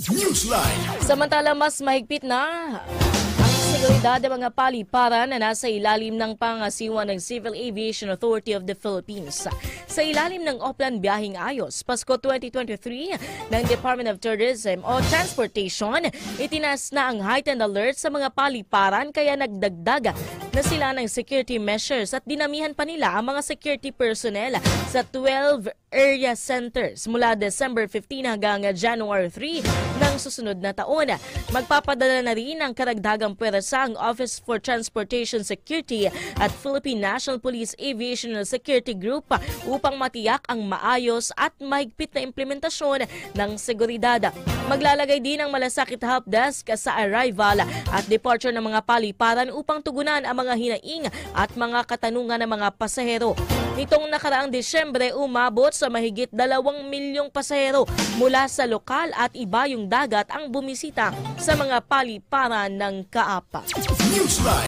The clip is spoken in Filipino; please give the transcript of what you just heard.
Newsline. Samantala, mas mahigpit na ang seguridad ng mga paliparan na nasa ilalim ng pangasiwa ng Civil Aviation Authority of the Philippines. Sa ilalim ng Oplan Biyaheng Ayos, Pasko 2023 ng Department of Tourism o Transportation, itinas na ang heightened alert sa mga paliparan kaya nagdagdag na sila ng security measures at dinamihan pa nila ang mga security personnel sa 12 area centers mula December 15 hanggang January 3 ng susunod na taon. Magpapadala na rin ng karagdagang pwersa ang Office for Transportation Security at Philippine National Police Aviation Security Group upang matiyak ang maayos at mahigpit na implementasyon ng seguridad. Maglalagay din ng malasakit help desk sa arrival at departure ng mga paliparan upang tugunan ang mga hinaing at mga katanungan ng mga pasahero. Nitong nakaraang Disyembre, umabot sa mahigit 2 milyong pasahero mula sa lokal at ibayong dagat ang bumisita sa mga paliparan ng Kaapa.